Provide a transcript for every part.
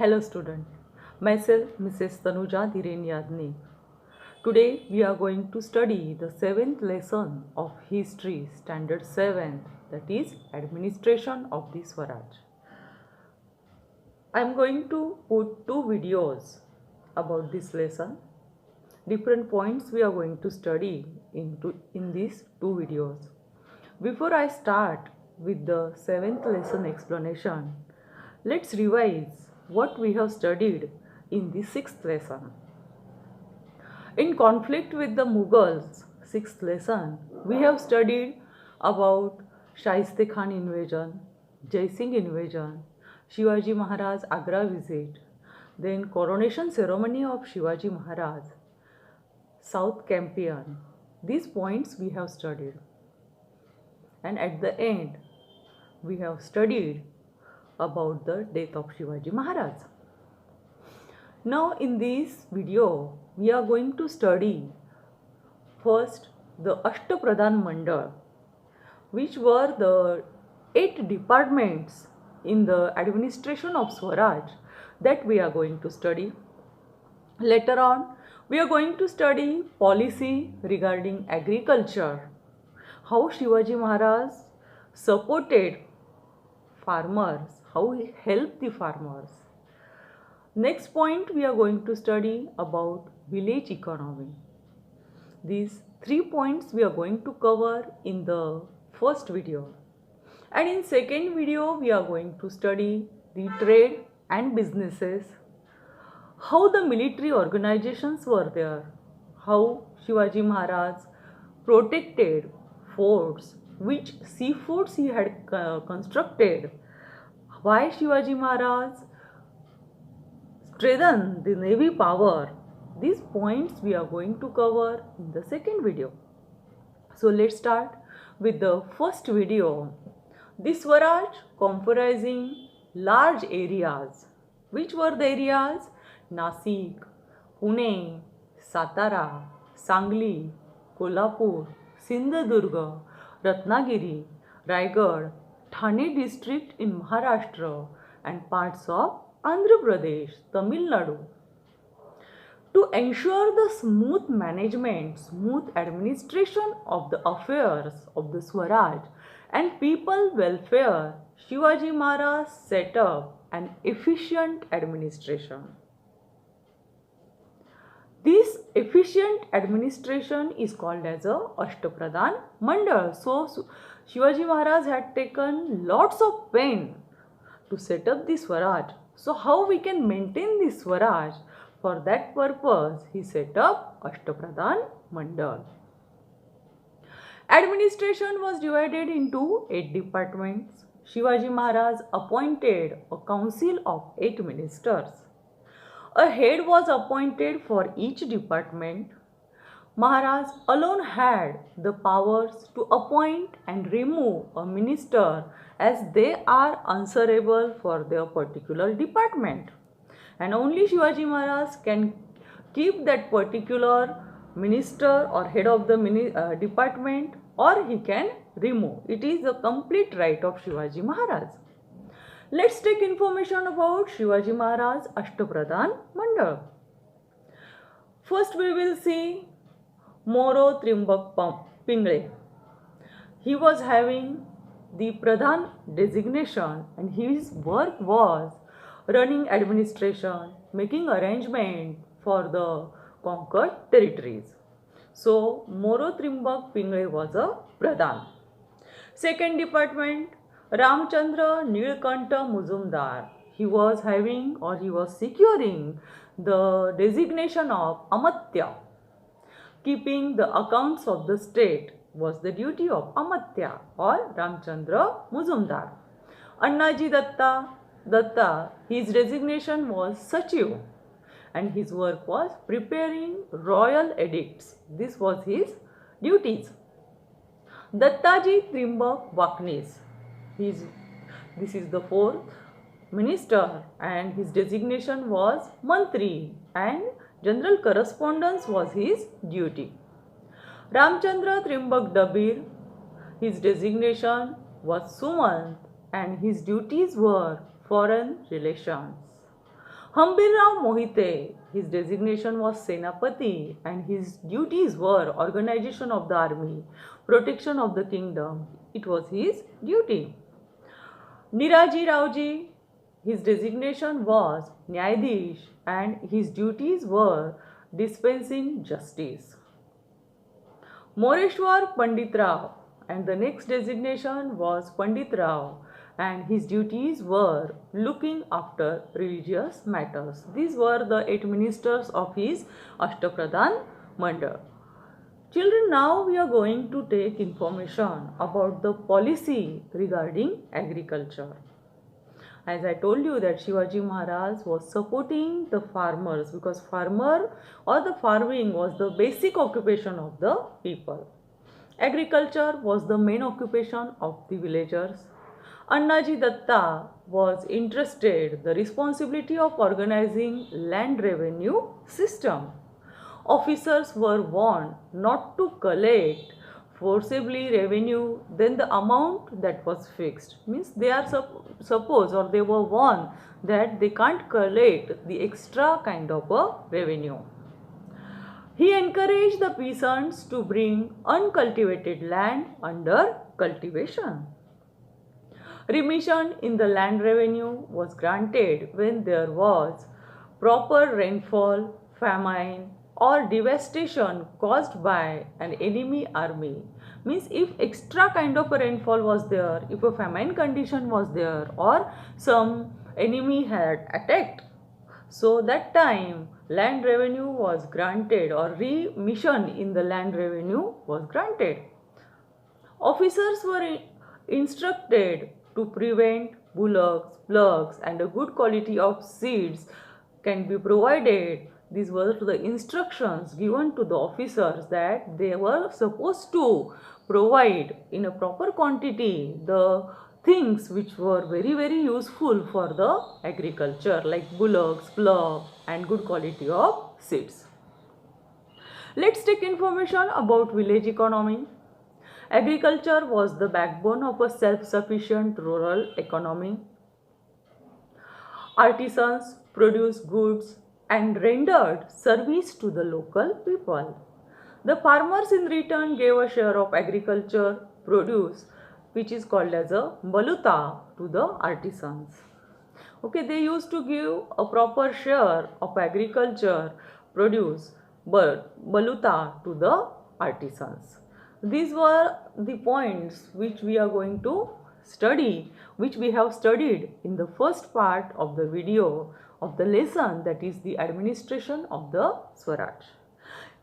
Hello student, myself Mrs. Tanuja Dhiren Yadni. Today we are going to study the 7th lesson of History Standard 7, that is Administration of the Swaraj. I am going to put two videos about this lesson. Different points we are going to study in these two videos. Before I start with the 7th lesson explanation, let's revise what we have studied in the 6th lesson. In conflict with the Mughals, 6th lesson, we have studied about Shaiste Khan invasion, Jai Singh invasion, Shivaji Maharaj Agra visit, then coronation ceremony of Shivaji Maharaj, South Campaign. These points we have studied. And at the end, we have studied about the death of Shivaji Maharaj. Now in this video, we are going to study first the Ashtapradhan Mandal, which were the 8 departments in the administration of Swaraj that we are going to study. Later on, we are going to study policy regarding agriculture, how Shivaji Maharaj supported farmers, how he helped the farmers. Next point, we are going to study about village economy. These 3 points we are going to cover in the first video. And in second video, we are going to study the trade and businesses, how the military organizations were there, how Shivaji Maharaj protected forts, which sea forts he had constructed, why Shivaji Maharaj strengthened the navy power. These points we are going to cover in the second video. So let's start with the first video. The Swaraj comprising large areas. Which were the areas? Nasik, Pune, Satara, Sangli, Kolhapur, Sindhudurga, Ratnagiri, Raigad, Thane district in Maharashtra and parts of Andhra Pradesh, Tamil Nadu. To ensure the smooth management, smooth administration of the affairs of the Swaraj and people welfare, Shivaji Maharaj set up an efficient administration. This efficient administration is called as a Ashtapradhan Mandal. So Shivaji Maharaj had taken lots of pain to set up the Swaraj. So how we can maintain this Swaraj? For that purpose, he set up Ashtapradhan Mandal. Administration was divided into 8 departments. Shivaji Maharaj appointed a council of 8 ministers. A head was appointed for each department. Maharaj alone had the powers to appoint and remove a minister as they are answerable for their particular department. And only Shivaji Maharaj can keep that particular minister or head of the department, or he can remove. It is the complete right of Shivaji Maharaj. Let's take information about Shivaji Maharaj Ashtapradhan Mandal. First we will see Moro Trimbak Pingle. He was having the Pradhan designation and his work was running administration, making arrangement for the conquered territories. So Moro Trimbak Pingle was a Pradhan. Second department, Ramchandra Nilkanta Muzumdar. He was having or he was securing the designation of Amatya. Keeping the accounts of the state was the duty of Amatya or Ramchandra Muzumdar. Annaji Datta, his designation was Sachiv and his work was preparing royal edicts. This was his duties. Dattaji Trimbak Vaknis, this is the 4th minister and his designation was Mantri and general correspondence was his duty. Ramchandra Trimbak Dabir, his designation was Sumant and his duties were foreign relations. Hambirrao Mohite, his designation was Senapati and his duties were organization of the army, protection of the kingdom. It was his duty. Niraji Raoji, his designation was Nyayadhish and his duties were dispensing justice. Moreshwar Pandit Rao, and the next designation was Pandit Rao and his duties were looking after religious matters. These were the 8 ministers of his Ashtapradhan Mandal. Children, now we are going to take information about the policy regarding agriculture. As I told you that Shivaji Maharaj was supporting the farmers because farmer or the farming was the basic occupation of the people. Agriculture was the main occupation of the villagers. Annaji Datta was interested the responsibility of organizing land revenue system. Officers were warned not to collect forcibly revenue than the amount that was fixed. Means they are suppose or they were warned that they can't collect the extra kind of a revenue. He encouraged the peasants to bring uncultivated land under cultivation. Remission in the land revenue was granted when there was proper rainfall, famine, or devastation caused by an enemy army. Means if extra kind of a rainfall was there, if a famine condition was there or some enemy had attacked, so that time land revenue was granted or remission in the land revenue was granted. Officers were instructed to prevent bullocks, plugs and a good quality of seeds can be provided. These were the instructions given to the officers that they were supposed to provide in a proper quantity the things which were very useful for the agriculture like bullocks, plug and good quality of seeds. Let's take information about village economy. Agriculture was the backbone of a self-sufficient rural economy. Artisans produced goods and rendered service to the local people. The farmers in return gave a share of agriculture produce which is called as a baluta to the artisans. Okay, they used to give a proper share of agriculture produce baluta to the artisans. These were the points which we are going to study, which we have studied in the first part of the video of the lesson, that is the administration of the Swaraj.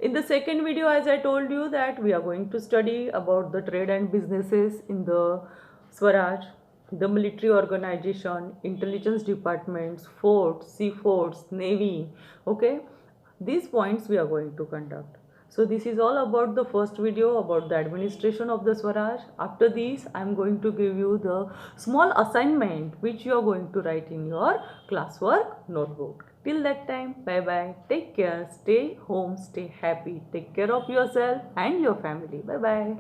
In the second video, as I told you, that we are going to study about the trade and businesses in the Swaraj, the military organization, intelligence departments, forts, sea forts, navy. Okay, these points we are going to conduct. So this is all about the first video about the administration of the Swaraj. After this, I am going to give you the small assignment which you are going to write in your classwork notebook. Till that time, bye bye. Take care. Stay home. Stay happy. Take care of yourself and your family. Bye bye.